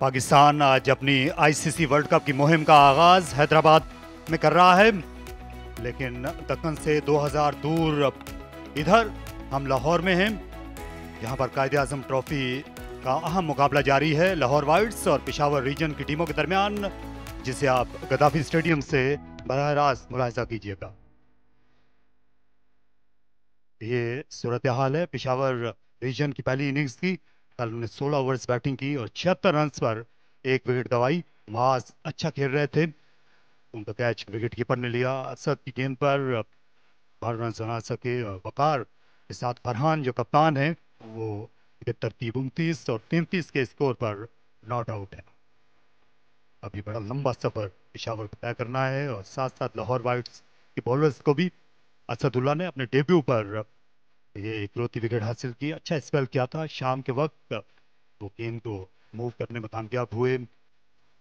पाकिस्तान आज अपनी ICC world cup की मुहिम का आगाज हैदराबाद में कर रहा है, लेकिन दक्कन से 2000 दूर इधर हम लाहौर में हैं। यहाँ पर कायदे आजम ट्रॉफी का अहम मुकाबला जारी है लाहौर वाइट्स और पेशावर रीजन की टीमों के दरमियान, जिसे आप गद्दाफी स्टेडियम से बराह रास्त मुलाहिजा कीजिएगा। ये सूरत हाल है पेशावर रीजन की पहली इनिंग्स की। कल उन्होंने 16 ओवर्स बैटिंग की और 76 रन पर एक विकेट गंवाई। माज अच्छा खेल रहे थे, उनका कैच विकेट कीपर ने लिया। असद की गेंद पर 12 रन बना सके और वकार के साथ फरहान जो कप्तान है वो तरतीब 29 और 33 के स्कोर पर नॉट आउट है। अभी बड़ा लंबा सफर पेशावर को तय करना है और साथ साथ लाहौर वाइट्स के बॉलर्स को भी। असदुल्ला ने अपने डेब्यू पर ये इकलौती विकेट हासिल की, अच्छा स्पेल किया था। शाम के वक्त वो गेंद को मूव करने में कामयाब हुए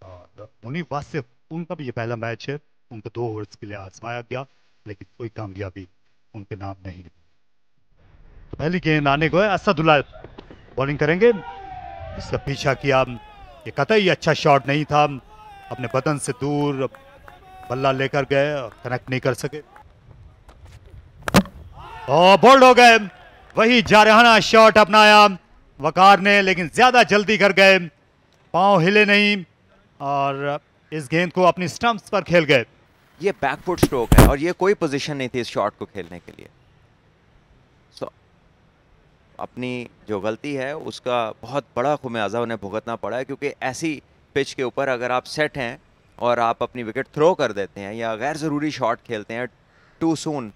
और मुनीफ वासिफ उनका भी ये पहला मैच है, उनको 2 ओवर्स के लिए आजमाया गया लेकिन कोई कामयाबी उनके नाम नहीं। तो पहली गेंद आने को है, असदुल्ला बॉलिंग करेंगे। इसका पीछा किया, ये कतई अच्छा शॉट नहीं था, अपने बदन से दूर बल्ला लेकर गए और कनेक्ट नहीं कर सके और बोल्ड हो गए। वही जारहाना शॉट अपनाया वकार ने, लेकिन ज्यादा जल्दी कर गए, पांव हिले नहीं और इस गेंद को अपनी स्टंप्स पर खेल गए। ये बैकफुट स्ट्रोक है और ये कोई पोजीशन नहीं थी इस शॉट को खेलने के लिए। अपनी जो गलती है उसका बहुत बड़ा खुमियाजा उन्हें भुगतना पड़ा है, क्योंकि ऐसी पिच के ऊपर अगर आप सेट हैं और आप अपनी विकेट थ्रो कर देते हैं या गैर ज़रूरी शॉट खेलते हैं टू सून,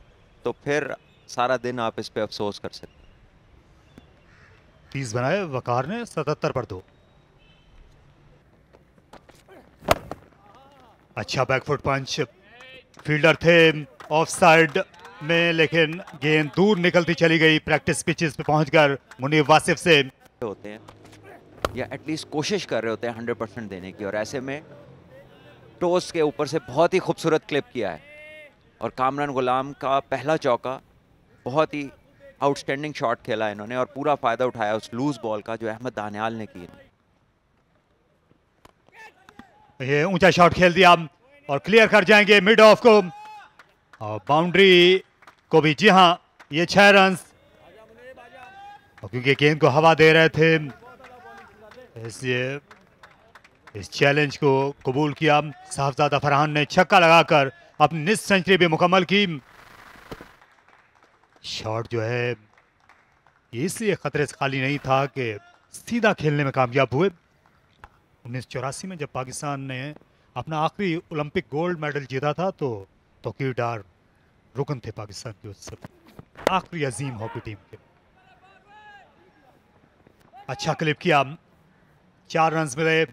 तो फिर सारा दिन आप इस पे अफसोस कर सकते हैं। 30 बनाए वकार ने 77 पर 2। अच्छा बैकफुट पंच, फील्डर थे ऑफ साइड में लेकिन गेंद दूर निकलती चली गई। प्रैक्टिस पिचेस पे पहुंचकर मुनीफ वासिफ से होते हैं या एटलीस्ट कोशिश कर रहे होते हैं 100% देने की, और ऐसे में टोस के ऊपर से बहुत ही खूबसूरत क्लिप किया है और कामरान गुलाम का पहला चौका, बहुत ही आउटस्टैंडिंग शॉट खेला इन्होंने और पूरा फायदा उठाया उस लूज बॉल का जो अहमद दानियाल ने की। ये ऊंचा शॉट खेल दिया और क्लियर कर जाएंगे मिड ऑफ को और बाउंड्री को भी। जी हां, ये 6 रन, क्योंकि गेंद को हवा दे रहे थे इसलिए इस चैलेंज को कबूल किया। साहबजादा फरहान ने छक्का लगाकर अपनी निस सेंचुरी भी मुकम्मल की। शॉट जो है इसलिए खतरे से खाली नहीं था कि सीधा खेलने में कामयाब हुए। 1984 में जब पाकिस्तान ने अपना आखिरी ओलंपिक गोल्ड मेडल जीता था तो तौकीरदार रुकन थे पाकिस्तान के उस आखिरी अजीम हॉकी टीम के। अच्छा क्लिप किया, 4 रन मिले।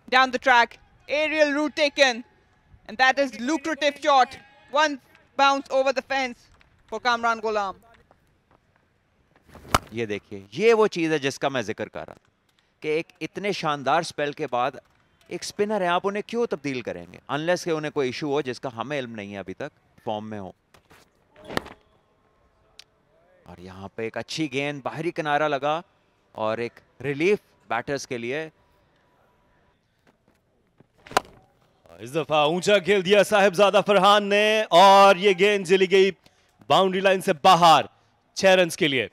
Down the track, aerial route taken, and that is lucrative shot. One bounce over the fence for Kamran Ghulam. ये देखिए, ये वो चीज़ है जिसका मैं जिक्र कर रहा था कि एक इतने शानदार स्पेल के बाद एक स्पिनर है, आप उन्हें क्यों तब्दील करेंगे अनलेस कि उन्हें कोई इशू हो जिसका हमें इल्म नहीं है अभी तक, फॉर्म में हो। और यहाँ पे एक अच्छी गेंद, बाहरी किनारा लगा और एक रिलीफ बैटर्स के लिए। इस दफा ऊंचा खेल दिया साहिबजादा फरहान ने और ये गेंद चली गई बाउंड्री लाइन से बाहर 6 रन के लिए।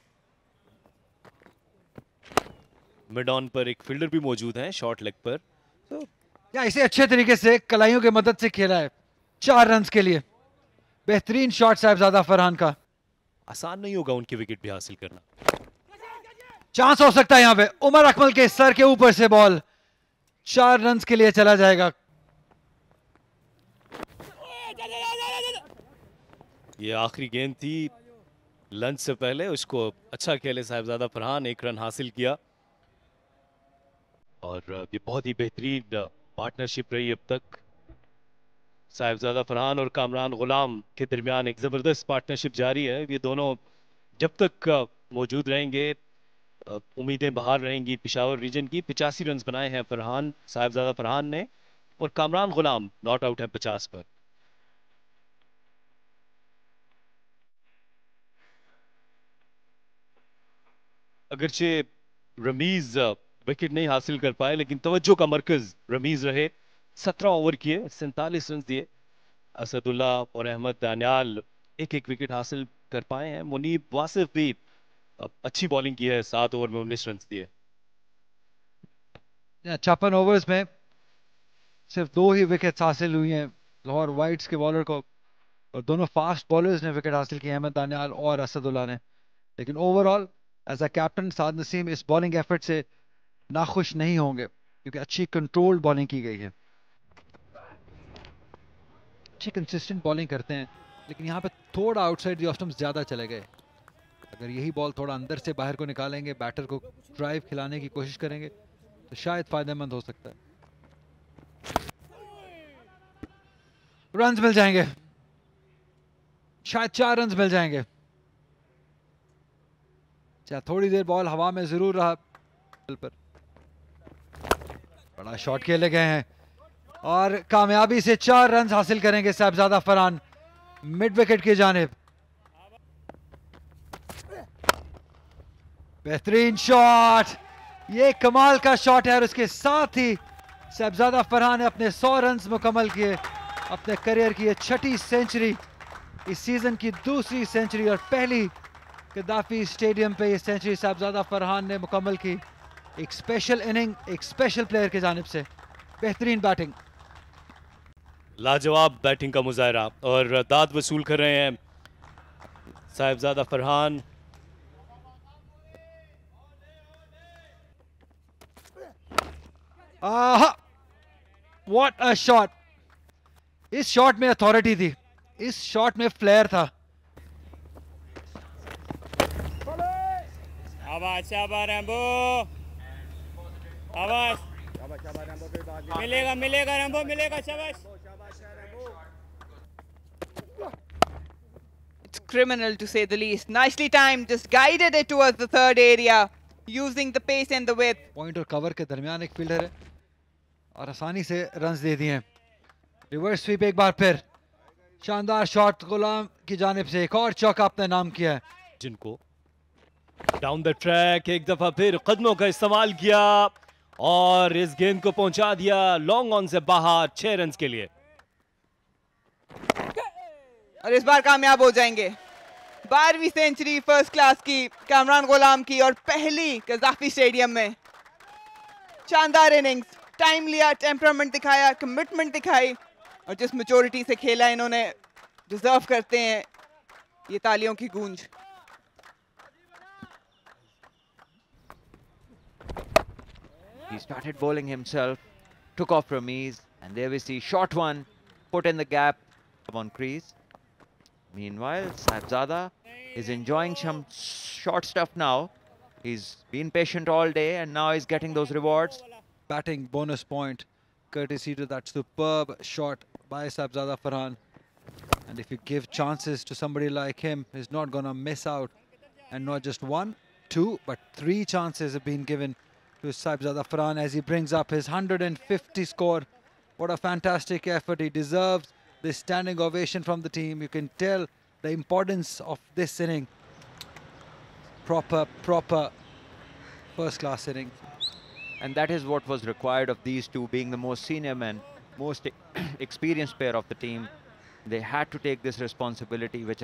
मिड ऑन पर एक फील्डर भी मौजूद है शॉर्ट लेग पर, तो या इसे अच्छे तरीके से कलाइयों की मदद से खेला है 4 रन के लिए। बेहतरीन शॉट साहिबजादा फरहान का। आसान नहीं होगा उनकी विकेट भी हासिल करना। चांस हो सकता है यहाँ पे, उमर अकमल के सर के ऊपर से बॉल 4 रन के लिए चला जाएगा। ये आखिरी गेंद थी लंच से पहले, उसको अच्छा खेले साहिबजादा फरहान, 1 रन हासिल किया और ये बहुत ही बेहतरीन पार्टनरशिप रही अब तक। साहिबजादा फरहान और कामरान गुलाम के दरमियान एक ज़बरदस्त पार्टनरशिप जारी है। ये दोनों जब तक मौजूद रहेंगे उम्मीदें बहाल रहेंगी पेशावर रीजन की। 85 रन बनाए हैं फरहान, साहिबजादा फरहान ने, और कामरान गुलाम नॉट आउट है 50 पर। अगरचे रमीज विकेट नहीं हासिल कर पाए, लेकिन तवज्जो का मरकज रमीज रहे। 17 ओवर किए, 47 रन दिए। असदुल्ला और अहमद दानियाल एक एक विकेट हासिल कर पाए हैं। मुनीब वासिफ भी अच्छी बॉलिंग की है, 7 ओवर में 19 रन दिए। 56 ओवर्स में सिर्फ 2 ही विकेट हासिल हुई हैं लाहौर वाइट्स के बॉलर को, और दोनों फास्ट बॉलर्स ने विकेट हासिल किए, अहमद दानियाल और असदुल्ला ने। लेकिन ओवरऑल एज अ कैप्टन साद नसीम इस बॉलिंग एफर्ट से नाखुश नहीं होंगे, क्योंकि अच्छी कंट्रोल्ड बॉलिंग की गई है, अच्छी कंसिस्टेंट बॉलिंग करते हैं। लेकिन यहाँ पे थोड़ा आउटसाइड द ऑफ स्टंप्स ज़्यादा चले गए। अगर यही बॉल थोड़ा अंदर से बाहर को निकालेंगे, बैटर को ड्राइव खिलाने की कोशिश करेंगे, तो शायद फायदेमंद हो सकता है। रन्स मिल जाएंगे, शायद 4 रन्स मिल जाएंगे। चाहे थोड़ी देर बॉल हवा में जरूर रहा, पर बड़ा शॉट खेले गए हैं और कामयाबी से 4 रन हासिल करेंगे साहिबजादा फरहान मिड विकेट की जानिब। बेहतरीन शॉट, ये कमाल का शॉट है, और उसके साथ ही साहिबजादा फरहान ने अपने 100 रन मुकम्मल किए, अपने करियर की ये 6ठी सेंचुरी, इस सीजन की 2री सेंचुरी, और पहली गद्दाफी स्टेडियम पे ये सेंचुरी साहिबजादा फरहान ने मुकम्मल की। एक स्पेशल इनिंग, एक स्पेशल प्लेयर की जानिब से बेहतरीन बैटिंग, लाजवाब बैटिंग का मुजाहरा, और दाद वसूल कर रहे हैं Sahibzada Farhan. What a shot! इस शॉट में अथॉरिटी थी, इस शॉट में फ्लेयर था। शाबाश रैम्बो, शाबाश, मिलेगा मिलेगा रैम्बो, मिलेगा, शाबाश। It's criminal to say the least. Nicely timed, just guided it towards the third area, using the pace and the width. Point और कवर के दरमियान एक फील्डर है और आसानी से रन्स दे दिए हैं। रिवर्स स्वीप एक बार फिर, शानदार शॉट गुलाम की जानिब से, एक और चौका अपने नाम किया है। जिनको डाउन द ट्रैक एक दफा फिर कदमों का इस्तेमाल किया और इस गेंद को पहुंचा दिया लॉन्ग ऑन से बाहर 6 रन के लिए, और इस बार कामयाब हो जाएंगे। 12वीं सेंचुरी फर्स्ट क्लास की कामरान गुलाम की, और पहली गद्दाफी स्टेडियम में। शानदार इनिंग्स, टाइम लिया, टेम्परामेंट दिखाया, कमिटमेंट दिखाई, और जिस मैच्योरिटी से खेला इन्होंने, डिजर्व करते हैं ये तालियों की गूंज। He started bowling himself, took off Ramiz, and there we see short one, put in the gap on crease. Meanwhile, Sahibzada is enjoying some short stuff now. He's been patient all day and now he's getting those rewards. Batting bonus point courtesy to that superb shot by Sahibzada Farhan. And if you give chances to somebody like him, he's not going to miss out. And not just 1, 2, but 3 chances have been given to Sahibzada Farhan as he brings up his 150 score. What a fantastic effort. He deserves this standing ovation from the team. You can tell the importance of this inning. Proper first-class inning. And that is what was required of these two, being the most senior men, most experienced pair of the team. They had to take this responsibility, which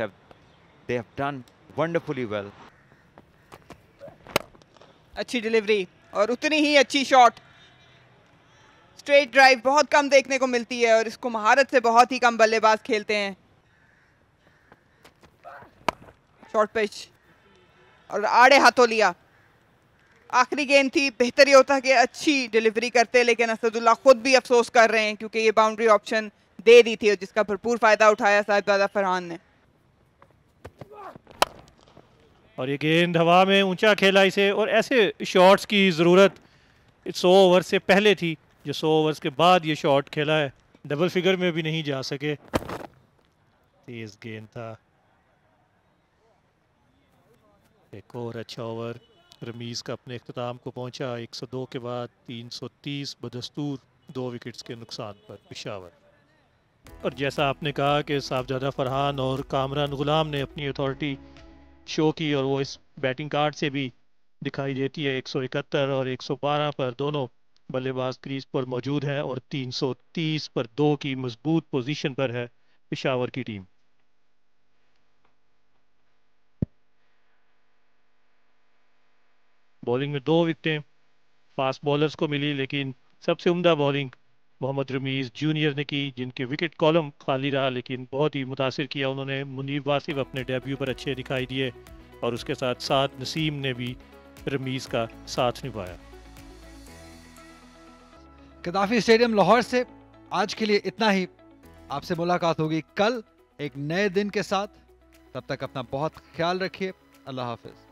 they have done wonderfully well. अच्छी delivery और उतनी ही अच्छी shot. Straight drive बहुत कम देखने को मिलती है और इसको महारत से बहुत ही कम बल्लेबाज खेलते हैं। शॉर्ट पिच और आड़े हाथों लिया। आखिरी गेंद थी, बेहतर ये होता कि अच्छी डिलीवरी करते, लेकिन असदुल्ला खुद भी अफसोस कर रहे हैं क्योंकि ये बाउंड्री ऑप्शन दे दी थी और जिसका भरपूर फायदा उठाया साहिबजादा फरहान ने। और ये गेंद हवा में ऊंचा खेला इसे, और ऐसे शॉट्स की ज़रूरत 100 ओवर से पहले थी, जो 100 ओवर्स के बाद ये शॉट खेला है, डबल फिगर में भी नहीं जा सके। तेज गेंद था। एक और अच्छा ओवर रमीज़ का अपने इख्तिताम को पहुंचा। 102 के बाद 330 बदस्तूर 2 विकेट्स के नुकसान पर पेशावर। और जैसा आपने कहा कि साहिबजादा फरहान और कामरान गुलाम ने अपनी अथॉरिटी शो की और वो इस बैटिंग कार्ड से भी दिखाई देती है। 171 और 112 पर दोनों बल्लेबाज क्रीज पर मौजूद हैं और 330 पर 2 की मजबूत पोजीशन पर है पेशावर की टीम। बॉलिंग में 2 विकेटें फास्ट बॉलर्स को मिली, लेकिन सबसे उम्दा बॉलिंग मोहम्मद रमीज जूनियर ने की, जिनके विकेट कॉलम खाली रहा लेकिन बहुत ही मुतासिर किया उन्होंने। मुनीब वासिफ अपने डेब्यू पर अच्छे दिखाई दिए और उसके साथ साथ नसीम ने भी रमीज का साथ निभाया। गद्दाफी स्टेडियम लाहौर से आज के लिए इतना ही। आपसे मुलाकात होगी कल एक नए दिन के साथ। तब तक अपना बहुत ख्याल रखिए। अल्लाह हाफिज।